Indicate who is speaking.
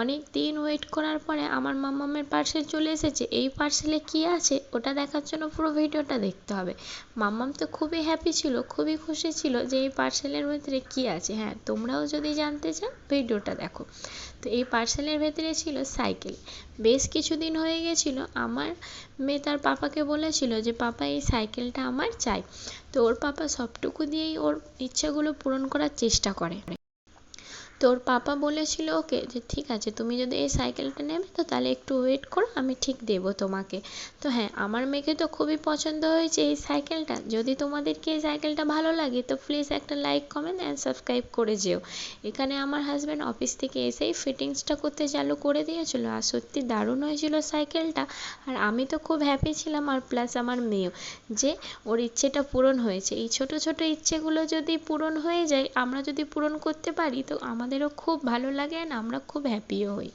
Speaker 1: অনেক দিন ওয়েট করার পরে আমার মাম্মামের পার্সেল চলে এসেছে। এই পার্সেলে কী আছে ওটা দেখার জন্য পুরো ভিডিওটা দেখতে হবে। মাম্মাম তো খুবই হ্যাপি ছিল, খুবই খুশি ছিল যে এই পার্সেলের ভেতরে কী আছে। হ্যাঁ, তোমরাও যদি জানতে চাও ভিডিওটা দেখো। তো এই পার্সেলের ভেতরে ছিল সাইকেল। বেশ কিছুদিন হয়ে গেছিলো, আমার মেয়ে তার পাপাকে বলেছিল যে পাপা এই সাইকেলটা আমার চাই। তো ওর পাপা সবটুকু দিয়েই ওর ইচ্ছাগুলো পূরণ করার চেষ্টা করে। তো ওর পাপা বলেছিল ওকে যে ঠিক আছে, তুমি যদি এই সাইকেলটা নেবে তো তাহলে একটু ওয়েট করো, আমি ঠিক দেবো তোমাকে। তো হ্যাঁ, আমার মেয়েকে তো খুবই পছন্দ হয়েছে এই সাইকেলটা। যদি তোমাদেরকে এই সাইকেলটা ভালো লাগে তো প্লিজ একটা লাইক, কমেন্ট অ্যান্ড সাবস্ক্রাইব করে যেও। এখানে আমার হাজব্যান্ড অফিস থেকে এসেই ফিটিংসটা করতে চালু করে দিয়েছিল, আর সত্যি দারুণ হয়েছিল সাইকেলটা। আর আমি তো খুব হ্যাপি ছিলাম, আর প্লাস আমার মেয়েও, যে ওর ইচ্ছেটা পূরণ হয়েছে। এই ছোট ছোট ইচ্ছেগুলো যদি পূরণ হয়ে যায়, আমরা যদি পূরণ করতে পারি তো আমাদেরও খুব ভালো লাগে, আর আমরা খুব হ্যাপিও হই।